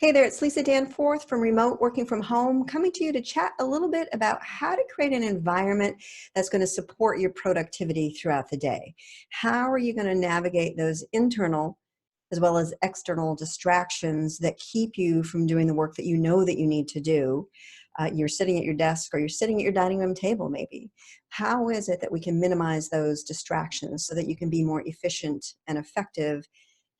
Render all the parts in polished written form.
Hey there, it's Lisa Danforth from Remote Working from Home, coming to you to chat a little bit about how to create an environment that's going to support your productivity throughout the day. How are you going to navigate those internal as well as external distractions that keep you from doing the work that you know that you need to do? You're sitting at your desk or you're sitting at your dining room table, maybe. How is it that we can minimize those distractions so that you can be more efficient and effective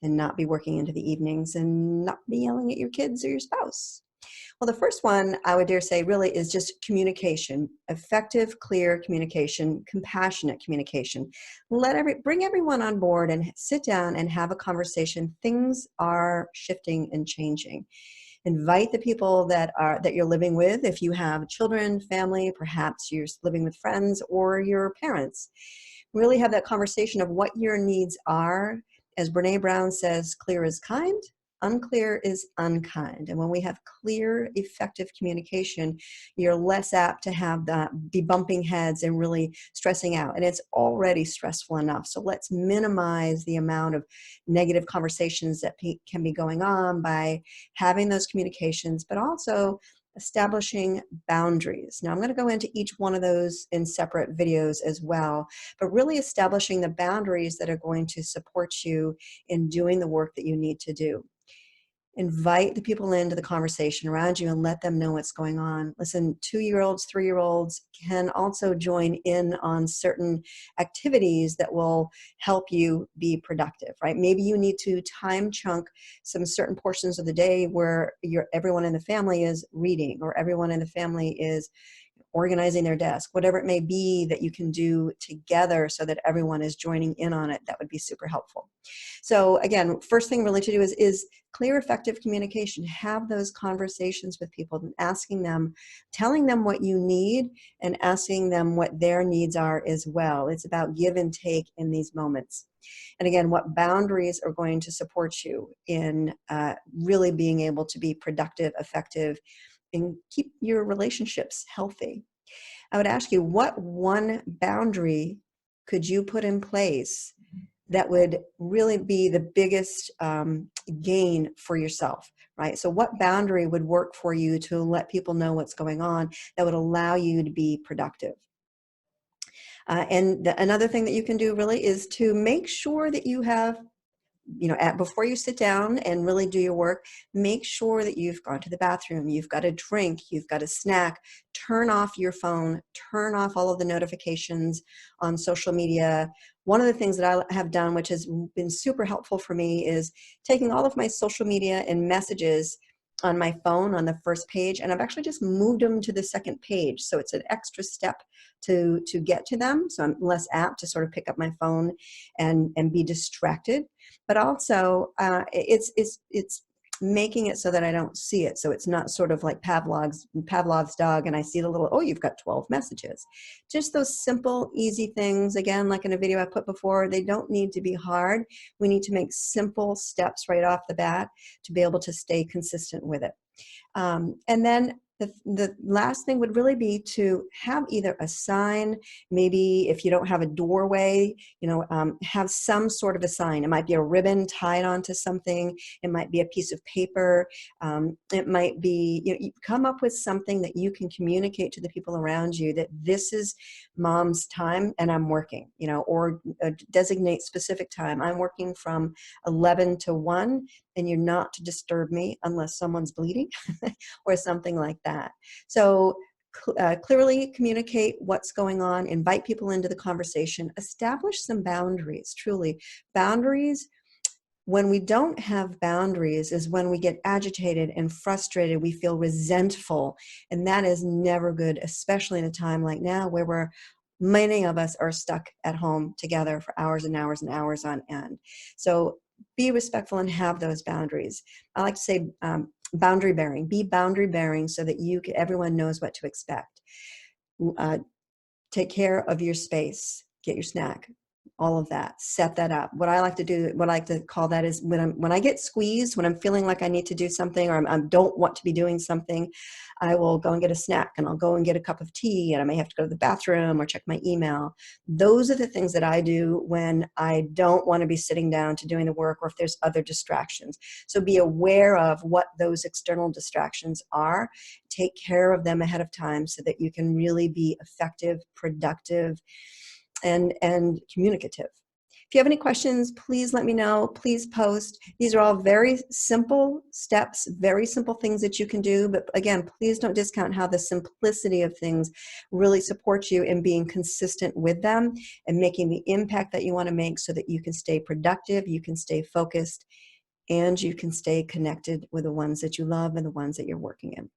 and not be working into the evenings and not be yelling at your kids or your spouse? Well, the first one I would dare say really is just communication, effective, clear communication, compassionate communication. Bring everyone on board and sit down and have a conversation. Things are shifting and changing. Invite the people that you're living with. If you have children, family, perhaps you're living with friends or your parents. Really have that conversation of what your needs are. As Brene Brown says, clear is kind, unclear is unkind. And when we have clear, effective communication, you're less apt to be bumping heads and really stressing out. And it's already stressful enough. So let's minimize the amount of negative conversations that can be going on by having those communications, but also establishing boundaries. Now, I'm going to go into each one of those in separate videos as well, but really establishing the boundaries that are going to support you in doing the work that you need to do. Invite the people into the conversation around you and let them know what's going on. Listen, 2-year-olds, 3-year-olds can also join in on certain activities that will help you be productive, right? Maybe you need to time chunk some certain portions of the day where everyone in the family is reading or everyone in the family is organizing their desk, whatever it may be that you can do together so that everyone is joining in on it. That would be super helpful. So again, first thing really to do is clear, effective communication. Have those conversations with people and asking them, telling them what you need and asking them what their needs are as well. It's about give and take in these moments. And again, what boundaries are going to support you in really being able to be productive, effective, and keep your relationships healthy. I would ask you, what one boundary could you put in place that would really be the biggest gain for yourself, right? So what boundary would work for you to let people know what's going on that would allow you to be productive? Another thing that you can do really is to make sure that you have, before you sit down and really do your work, make sure that you've gone to the bathroom, you've got a drink, you've got a snack. Turn off your phone, turn off all of the notifications on social media. One of the things that I have done, which has been super helpful for me, is taking all of my social media and messages on my phone on the first page, and I've actually just moved them to the second page. So it's an extra step to get to them. So I'm less apt to sort of pick up my phone and be distracted. But also, it's making it so that I don't see it. So it's not sort of like Pavlov's dog, and I see the little, oh, you've got 12 messages. Just those simple, easy things. Again, like in a video I put before, they don't need to be hard. We need to make simple steps right off the bat to be able to stay consistent with it. And then the last thing would really be to have either a sign, maybe if you don't have a doorway, have some sort of a sign. It might be a ribbon tied onto something. It might be a piece of paper. It might be, you come up with something that you can communicate to the people around you that this is mom's time and I'm working, or designate specific time. I'm working from 11 to 1 and you're not to disturb me unless someone's bleeding or something like that. So clearly communicate what's going on, invite people into the conversation, establish some boundaries, truly. Boundaries, when we don't have boundaries is when we get agitated and frustrated, we feel resentful, and that is never good, especially in a time like now where many of us are stuck at home together for hours and hours and hours on end. So be respectful and have those boundaries. I like to say boundary bearing. Be boundary bearing so that everyone knows what to expect. Take care of your space. Get your snack. all of that. Set that up. What I like to do, what I like to call that is when I get squeezed, when I'm feeling like I need to do something or I don't want to be doing something, I will go and get a snack and I'll go and get a cup of tea and I may have to go to the bathroom or check my email. Those are the things that I do when I don't want to be sitting down to doing the work or if there's other distractions. So be aware of what those external distractions are. Take care of them ahead of time so that you can really be effective, productive, and communicative. If you have any questions, please let me know. Please post. These are all very simple steps, very simple things that you can do. But again, please don't discount how the simplicity of things really supports you in being consistent with them and making the impact that you want to make so that you can stay productive, you can stay focused, and you can stay connected with the ones that you love and the ones that you're working in.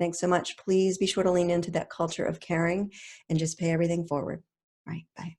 Thanks so much. Please be sure to lean into that culture of caring and just pay everything forward. Right. Bye.